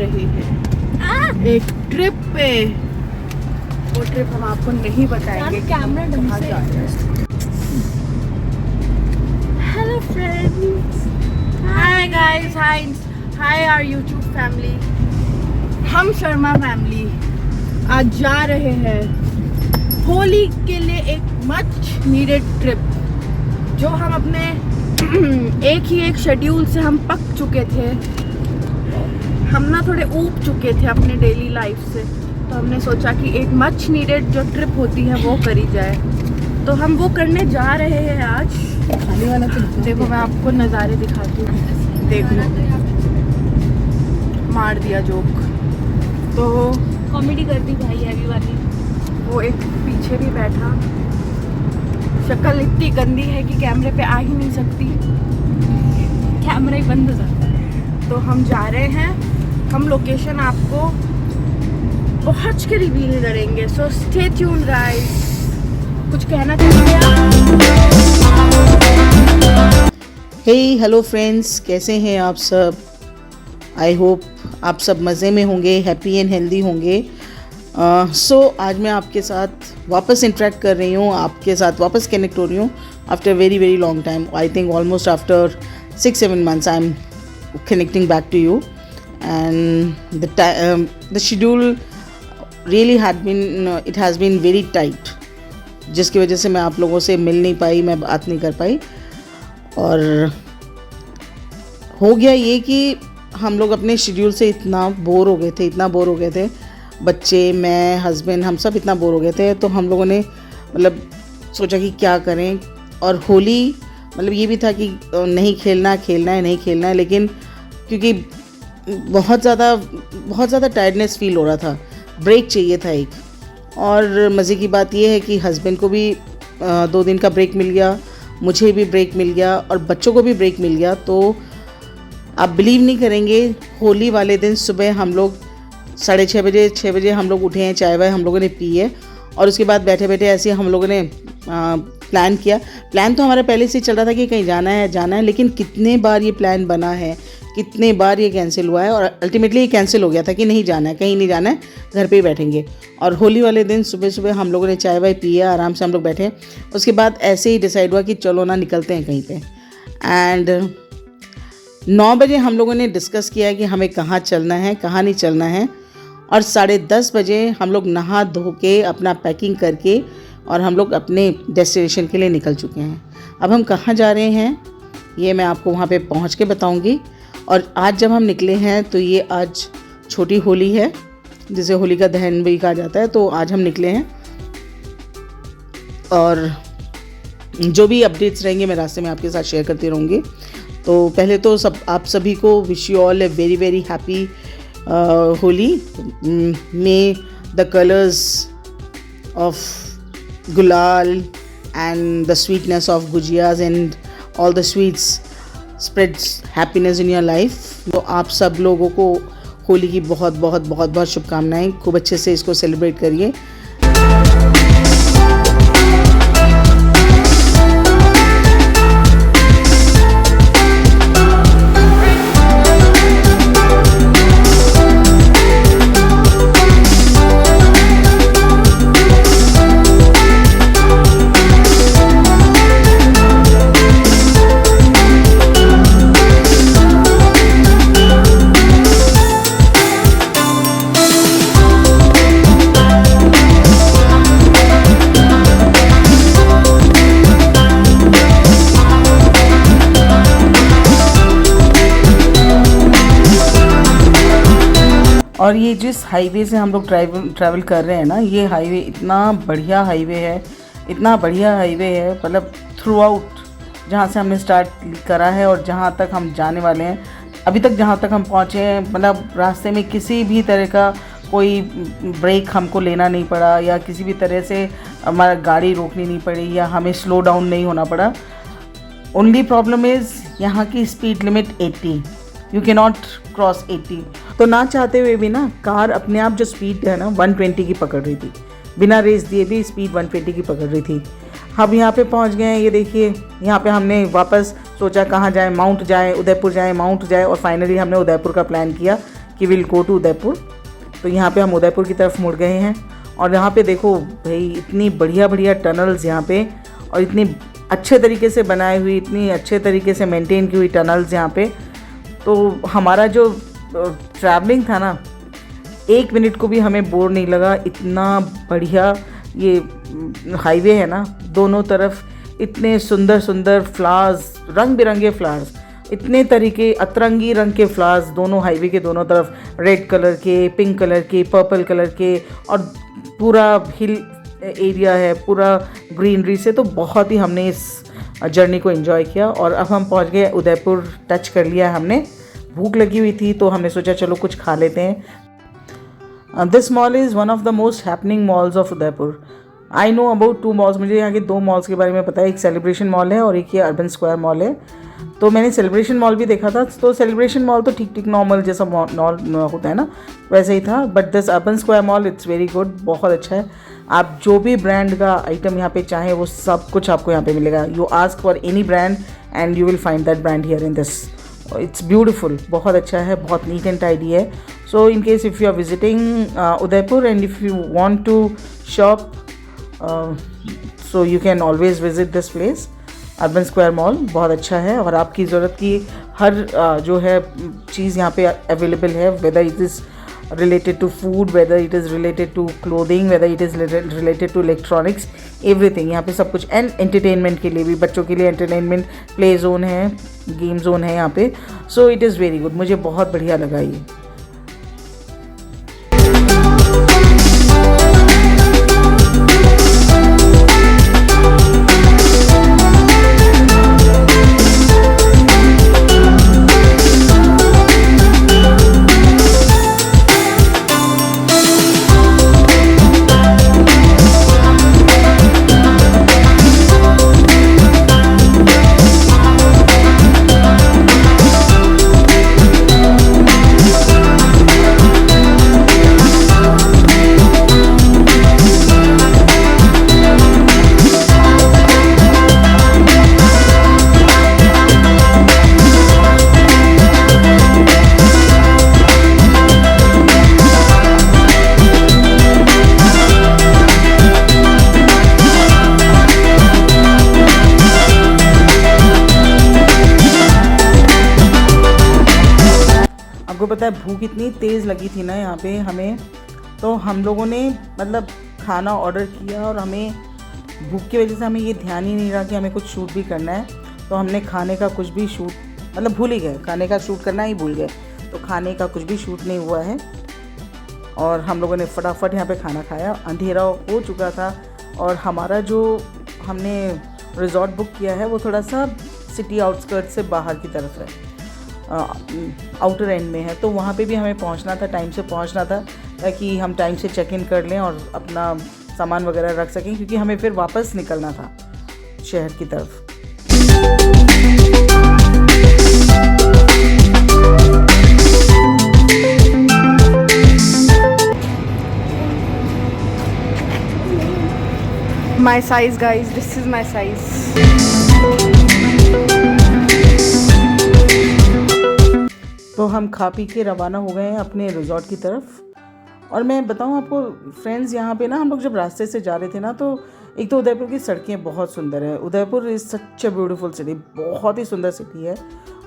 रहे हैं एक ट्रिप पे। वो ट्रिप हम आपको नहीं बताएंगे कैमरा ढंग से। Hello friends, hi guys, hi our YouTube family. हम शर्मा फैमिली आज जा रहे हैं होली के लिए एक मच नीडेड ट्रिप, जो हम अपने एक शेड्यूल से हम पक चुके थे। हम ना थोड़े ऊब चुके थे अपने डेली लाइफ से, तो हमने सोचा कि एक मच नीडेड जो ट्रिप होती है वो करी जाए। तो हम वो करने जा रहे हैं आज। खाने वाला तो देखो, मैं आपको नज़ारे दिखाती हूँ। देख लो, मार दिया जोक। तो कॉमेडी कर दी भाई हैवी वाली। वो एक पीछे भी बैठा, शक्ल इतनी गंदी है कि कैमरे पे आ ही नहीं सकती, कैमरा ही बंद हो जाता है। तो हम जा रहे हैं। हम लोकेशन आपको पहुंच के रिवील करेंगे, सो स्टे ट्यून्ड गाइस। कुछ कहना चाहेंगे आप? हे हेलो फ्रेंड्स, कैसे हैं आप सब? आई होप आप सब मज़े में होंगे, हैप्पी एंड हेल्दी होंगे। सो आज मैं आपके साथ वापस इंटरेक्ट कर रही हूँ, आपके साथ वापस कनेक्ट हो रही हूँ after very very long time. I think almost after 6-7 months I am connecting back to you, and the schedule really it has been very tight, जिसकी वजह से मैं आप लोगों से मिल नहीं पाई, मैं बात नहीं कर पाई। और हो गया ये कि हम लोग अपने शेड्यूल से इतना बोर हो गए थे, बच्चे, मैं, हस्बैंड, हम सब इतना बोर हो गए थे। तो हम लोगों ने मतलब सोचा कि क्या करें। और होली मतलब ये भी था कि नहीं खेलना है, लेकिन क्योंकि बहुत ज़्यादा टायर्डनेस फील हो रहा था, ब्रेक चाहिए था एक। और मज़े की बात ये है कि हस्बैंड को भी 2 दिन का ब्रेक मिल गया, मुझे भी ब्रेक मिल गया और बच्चों को भी ब्रेक मिल गया। तो आप बिलीव नहीं करेंगे, होली वाले दिन सुबह हम लोग 6:30 बजे हम लोग उठे हैं, चाय वाय हम लोगों ने पी है। और उसके बाद बैठे बैठे ऐसे हम लोगों ने प्लान किया। प्लान तो हमारा पहले से ही चल रहा था कि कहीं जाना है, लेकिन कितने बार ये प्लान बना है, कितने बार ये कैंसिल हुआ है, और अल्टीमेटली ये कैंसिल हो गया था कि नहीं जाना है, कहीं नहीं जाना है, घर पे ही बैठेंगे। और होली वाले दिन सुबह सुबह हम लोगों ने चाय वाय पी है, आराम से हम लोग बैठे। उसके बाद ऐसे ही डिसाइड हुआ कि चलो ना निकलते हैं कहीं पे। एंड 9 बजे हम लोगों ने डिस्कस किया कि हमें कहाँ चलना है, कहाँ नहीं चलना है। और 10:30 बजे हम लोग नहा धो के अपना पैकिंग करके और हम लोग अपने डेस्टिनेशन के लिए निकल चुके हैं। अब हम कहाँ जा रहे हैं ये मैं आपको वहाँ पे पहुँच के बताऊँगी। और आज जब हम निकले हैं तो ये आज छोटी होली है, जिसे होली का दहन भी कहा जाता है। तो आज हम निकले हैं और जो भी अपडेट्स रहेंगे मैं रास्ते में आपके साथ शेयर करती रहूँगी। तो पहले तो आप सभी को wish you all a very very happy Holi. May the colours of गुलाल and the sweetness of gujiyas and all the sweets spreads happiness in your life। तो आप सब लोगों को होली की बहुत बहुत बहुत बहुत शुभकामनाएं। खूब अच्छे से इसको सेलिब्रेट करिए। और ये जिस हाईवे से हम लोग ट्रैवल कर रहे हैं ना, ये हाईवे इतना बढ़िया हाईवे है, मतलब थ्रू आउट जहाँ से हमने स्टार्ट करा है और जहाँ तक हम जाने वाले हैं, अभी तक जहाँ तक हम पहुँचे हैं, मतलब रास्ते में किसी भी तरह का कोई ब्रेक हमको लेना नहीं पड़ा, या किसी भी तरह से हमारा गाड़ी रोकनी नहीं पड़ी, या हमें स्लो डाउन नहीं होना पड़ा। ओनली प्रॉब्लम इज़ यहाँ की speed limit 80, you can not cross 80। तो ना चाहते हुए भी ना कार अपने आप जो स्पीड है ना 120 की पकड़ रही थी, बिना रेस दिए भी स्पीड 120 की पकड़ रही थी। हम यहाँ पे पहुँच गए हैं, ये देखिए यहाँ पे हमने वापस सोचा कहाँ जाए, माउंट जाए, उदयपुर जाए, माउंट जाए, और फाइनली हमने उदयपुर का प्लान किया कि विल गो टू उदयपुर। तो यहाँ पे हम उदयपुर की तरफ मुड़ गए हैं। और यहाँ पे देखो भाई, इतनी बढ़िया बढ़िया टनल्स यहाँ पे, और इतनी अच्छे तरीके से बनाई हुई, इतनी अच्छे तरीके से मेंटेन की हुई टनल्स यहाँ पे। तो हमारा जो ट्रैवलिंग था ना, 1 मिनट को भी हमें बोर नहीं लगा। इतना बढ़िया ये हाईवे है ना, दोनों तरफ इतने सुंदर सुंदर फ्लावर्स, रंग बिरंगे फ्लावर्स, इतने तरीके अतरंगी रंग के फ्लावर्स दोनों हाईवे के दोनों तरफ, रेड कलर के, पिंक कलर के, पर्पल कलर के, और पूरा हिल एरिया है, पूरा ग्रीनरी से। तो बहुत ही हमने इस जर्नी को एंजॉय किया। और अब हम पहुंच गए उदयपुर, टच कर लिया हमने। भूख लगी हुई थी तो हमने सोचा चलो कुछ खा लेते हैं। This mall is one of the most happening malls of Udaipur. I know about 2 malls, मुझे यहाँ के 2 मॉल्स के बारे में पता है। एक सेलिब्रेशन मॉल है और एक ये अर्बन स्क्वायर मॉल है। तो मैंने सेलिब्रेशन मॉल भी देखा था। तो सेलिब्रेशन मॉल तो ठीक ठीक नॉर्मल जैसा मॉल होता है ना, वैसे ही था। But this urban square mall it's very good, बहुत अच्छा है। आप जो भी ब्रांड का आइटम यहाँ पे चाहें वो सब कुछ आपको यहाँ पे मिलेगा। You ask for any brand and you will find that brand here in this. It's beautiful, बहुत अच्छा है, बहुत नीट एंड टाइडी है। So in case if you are visiting Udaipur and if you want to shop, so you can always visit this place. Urban square mall बहुत अच्छा है और आपकी ज़रूरत की हर जो है चीज़ यहाँ पे अवेलेबल है, whether it is related to food, whether it is related to clothing, whether it is related to electronics, everything यहाँ पे सब कुछ। एंड एंटरटेनमेंट के लिए भी, बच्चों के लिए एंटरटेनमेंट प्ले जोन है, गेम जोन है यहाँ पे। So it is very good, मुझे बहुत बढ़िया लगा ये। आपको पता है भूख इतनी तेज़ लगी थी ना यहाँ पे हमें, तो हम लोगों ने मतलब खाना ऑर्डर किया और हमें भूख की वजह से हमें ये ध्यान ही नहीं रहा कि हमें कुछ शूट भी करना है। तो हमने खाने का कुछ भी शूट मतलब भूल ही गए, खाने का शूट करना ही भूल गए। तो खाने का कुछ भी शूट नहीं हुआ है और हम लोगों ने फटाफट यहाँ पे खाना खाया। अंधेरा हो चुका था और हमारा जो हमने रिजॉर्ट बुक किया है वो थोड़ा सा सिटी आउटस्कर्ट से बाहर की तरफ है, आउटर एंड में है। तो वहाँ पे भी हमें पहुँचना था, टाइम से पहुँचना था ताकि हम टाइम से चेक इन कर लें और अपना सामान वगैरह रख सकें, क्योंकि हमें फिर वापस निकलना था शहर की तरफ। My size guys, this is my size. तो हम खा पी के रवाना हो गए हैं अपने रिजॉर्ट की तरफ। और मैं बताऊं आपको फ्रेंड्स, यहाँ पे ना हम लोग जब रास्ते से जा रहे थे ना, तो एक तो उदयपुर की सड़कें बहुत सुंदर है। Udaipur is such a beautiful city, बहुत ही सुंदर सिटी है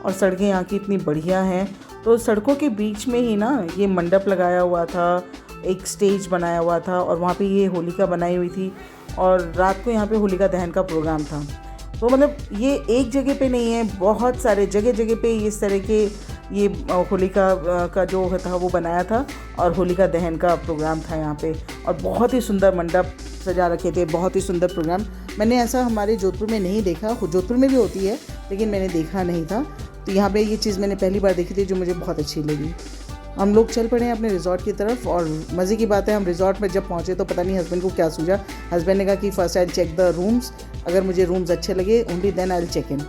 और सड़कें यहाँ की इतनी बढ़िया हैं। तो सड़कों के बीच में ही ना ये मंडप लगाया हुआ था, एक स्टेज बनाया हुआ था और वहाँ पे ये होलिका बनाई हुई थी और रात को यहाँ पे होलिका दहन का प्रोग्राम था। तो मतलब ये एक जगह पे नहीं है, बहुत सारे जगह जगह पे इस तरह के ये होलिका का जो था वो बनाया था और होलिका दहन का प्रोग्राम था यहाँ पे। और बहुत ही सुंदर मंडप सजा रखे थे, बहुत ही सुंदर प्रोग्राम। मैंने ऐसा हमारे जोधपुर में नहीं देखा, जोधपुर में भी होती है लेकिन मैंने देखा नहीं था। तो यहाँ पे ये चीज़ मैंने पहली बार देखी थी जो मुझे बहुत अच्छी लगी। हम लोग चल पड़े हैं अपने रिजॉर्ट की तरफ और मज़े की बात है हम रिजॉर्ट में जब पहुँचे तो पता नहीं हस्बैंड को क्या सूझा। हस्बैंड ने कहा कि first I check the rooms, अगर मुझे रूम्स अच्छे लगे only then I will check in.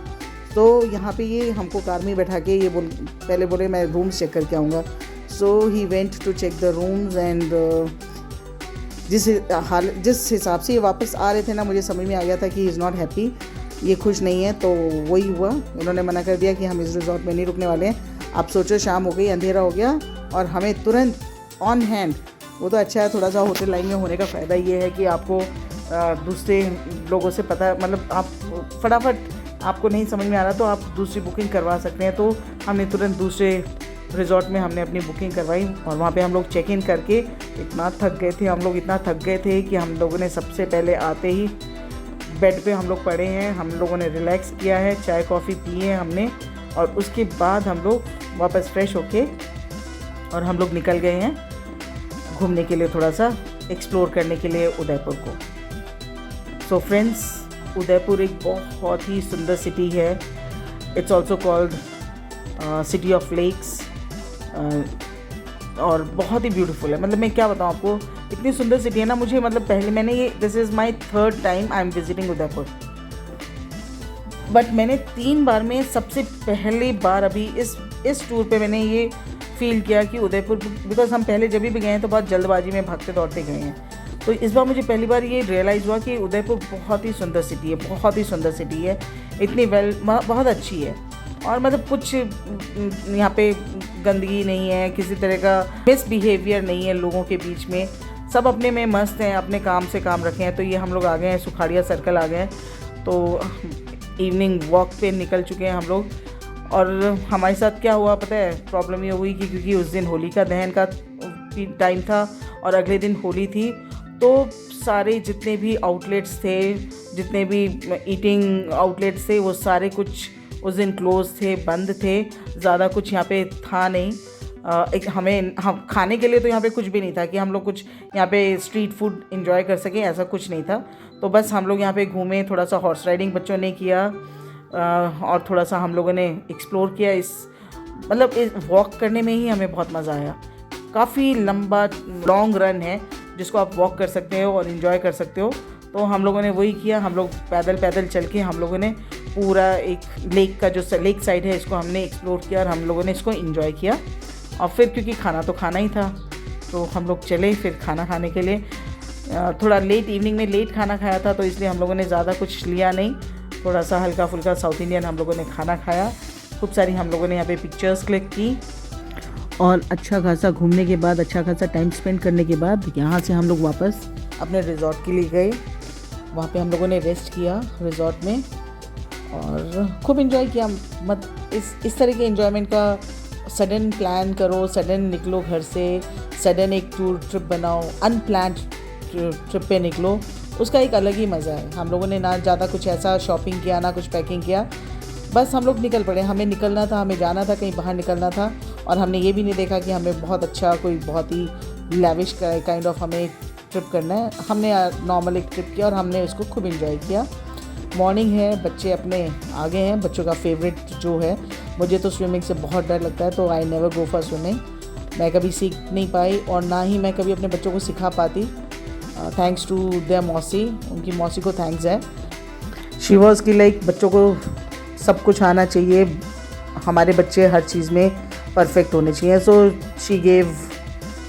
तो यहाँ पे ये हमको कार में बैठा के ये पहले बोले मैं रूम्स चेक करके आऊँगा। So he went to check the rooms and जिस हिसाब से ये वापस आ रहे थे ना, मुझे समझ में आ गया था कि ही इज़ नॉट हैप्पी, ये खुश नहीं है। तो वही हुआ, इन्होंने मना कर दिया कि हम इस रिजॉर्ट में नहीं रुकने वाले हैं, आप सोचो शाम हो गई, अंधेरा हो गया और हमें तुरंत ऑन हैंड, वो तो अच्छा है, थोड़ा सा होटल लाइन में होने का फ़ायदा ये है कि आपको दूसरे लोगों से पता, मतलब आप फटाफट आपको नहीं समझ में आ रहा तो आप दूसरी बुकिंग करवा सकते हैं। तो हमने तुरंत दूसरे रिजॉर्ट में हमने अपनी बुकिंग करवाई और वहाँ पे हम लोग चेक इन करके इतना थक गए थे, हम लोग इतना थक गए थे कि हम लोगों ने सबसे पहले आते ही बेड पे हम लोग पड़े हैं, हम लोगों ने रिलैक्स किया है, चाय कॉफ़ी पी है हमने, और उसके बाद हम लोग वापस फ्रेश होके और हम लोग निकल गए हैं घूमने के लिए, थोड़ा सा एक्सप्लोर करने के लिए उदयपुर को। सो फ्रेंड्स, उदयपुर एक बहुत ही सुंदर सिटी है। It's also called city of lakes, और बहुत ही ब्यूटीफुल है। मतलब मैं क्या बताऊँ आपको, इतनी सुंदर सिटी है ना। मुझे मतलब पहले मैंने ये, this is my 3rd time I am visiting Udaipur, but मैंने 3 बार में सबसे पहली बार अभी इस टूर पे मैंने ये फील किया कि उदयपुर, बिकॉज हम पहले जब भी गए हैं तो बहुत जल्दबाजी में भागते दौड़ते गए हैं, तो इस बार मुझे पहली बार ये रियलाइज़ हुआ कि उदयपुर बहुत ही सुंदर सिटी है, बहुत ही सुंदर सिटी है, इतनी बहुत अच्छी है। और मतलब कुछ यहाँ पे गंदगी नहीं है, किसी तरह का मिसबिहेवियर नहीं है लोगों के बीच में, सब अपने में मस्त हैं, अपने काम से काम रखे हैं। तो ये हम लोग आ गए हैं, सुखाड़िया सर्कल आ गए हैं, तो इवनिंग वॉक पे निकल चुके हैं हम लोग। और हमारे साथ क्या हुआ पता है, प्रॉब्लम ये हुई कि क्योंकि उस दिन होलिका दहन का टाइम था और अगले दिन होली थी, तो सारे जितने भी आउटलेट्स थे, जितने भी ईटिंग आउटलेट्स थे, वो सारे कुछ उस दिन क्लोज थे, बंद थे, ज़्यादा कुछ यहाँ पे था नहीं। हम खाने के लिए तो यहाँ पे कुछ भी नहीं था कि हम लोग कुछ यहाँ पे स्ट्रीट फूड एंजॉय कर सकें, ऐसा कुछ नहीं था। तो बस हम लोग यहाँ पे घूमे, थोड़ा सा हॉर्स राइडिंग बच्चों ने किया, और थोड़ा सा हम लोगों ने एक्सप्लोर किया। इस वॉक करने में ही हमें बहुत मज़ा आया। काफ़ी लंबा लॉन्ग रन है जिसको आप वॉक कर सकते हो और इन्जॉय कर सकते हो। तो हम लोगों ने वही किया, हम लोग पैदल चल के हम लोगों ने पूरा एक लेक का जो लेक साइड है इसको हमने एक्सप्लोर किया और हम लोगों ने इसको इन्जॉय किया। और फिर क्योंकि खाना तो खाना ही था, तो हम लोग चले फिर खाना खाने के लिए। थोड़ा लेट इवनिंग में लेट खाना खाया था, तो इसलिए हम लोगों ने ज़्यादा कुछ लिया नहीं, थोड़ा सा हल्का फुल्का साउथ इंडियन हम लोगों ने खाना खाया। खूब सारी हम लोगों ने यहाँ पे पिक्चर्स क्लिक की, और अच्छा खासा घूमने के बाद, अच्छा खासा टाइम स्पेंड करने के बाद यहाँ से हम लोग वापस अपने रिज़ॉर्ट के लिए गए। वहाँ पे हम लोगों ने रेस्ट किया रिज़ॉर्ट में और खूब इन्जॉय किया। इस तरह के इन्जॉयमेंट का सडन प्लान करो, सडन निकलो घर से, सडन एक ट्रिप बनाओ, अनप्लान्ड ट्रिप पे निकलो, उसका एक अलग ही मज़ा है। हम लोगों ने ना ज़्यादा कुछ ऐसा शॉपिंग किया, ना कुछ पैकिंग किया, बस हम लोग निकल पड़े। हमें निकलना था, हमें जाना था, कहीं बाहर निकलना था, और हमने ये भी नहीं देखा कि हमें बहुत अच्छा कोई बहुत ही लैविश काइंड ऑफ हमें ट्रिप करना है। हमने नॉर्मल एक ट्रिप किया और हमने उसको खूब इन्जॉय किया। मॉर्निंग है, बच्चे अपने आगे हैं, बच्चों का फेवरेट जो है, मुझे तो स्विमिंग से बहुत डर लगता है, तो I never go for swimming. मैं कभी सीख नहीं पाई और ना ही मैं कभी अपने बच्चों को सिखा पाती। थैंक्स टू देयर मौसी, उनकी मौसी को थैंक्स है। शी वॉज की लाइक बच्चों को सब कुछ आना चाहिए, हमारे बच्चे हर चीज़ में परफेक्ट होने चाहिए। So she gave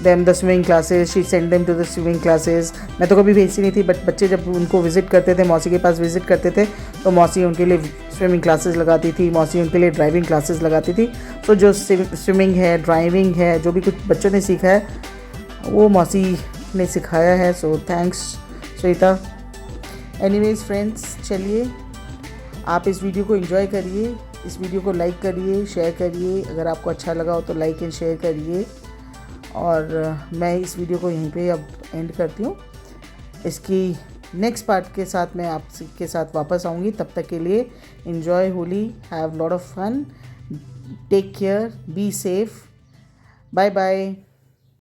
them the swimming classes, she send them to the swimming classes. मैं तो कभी भेजती नहीं थी, बट बच्चे जब उनको विज़िट करते थे, मौसी के पास विज़िट करते थे, तो मौसी उनके लिए स्विमिंग क्लासेस लगाती थी, मौसी उनके लिए ड्राइविंग क्लासेस लगाती थी। सो जो स्विमिंग है, ड्राइविंग है, जो भी कुछ बच्चों ने सीखा है वो मौसी ने सिखाया है। So thanks Shweta. Anyways friends, चलिए आप इस वीडियो को एंजॉय करिए, इस वीडियो को लाइक करिए, शेयर करिए। अगर आपको अच्छा लगा हो तो लाइक एंड शेयर करिए। और मैं इस वीडियो को यहीं पे अब एंड करती हूँ। इसकी नेक्स्ट पार्ट के साथ मैं आपके साथ वापस आऊँगी। तब तक के लिए enjoy Holi, have lot of fun, take care, be safe, bye bye.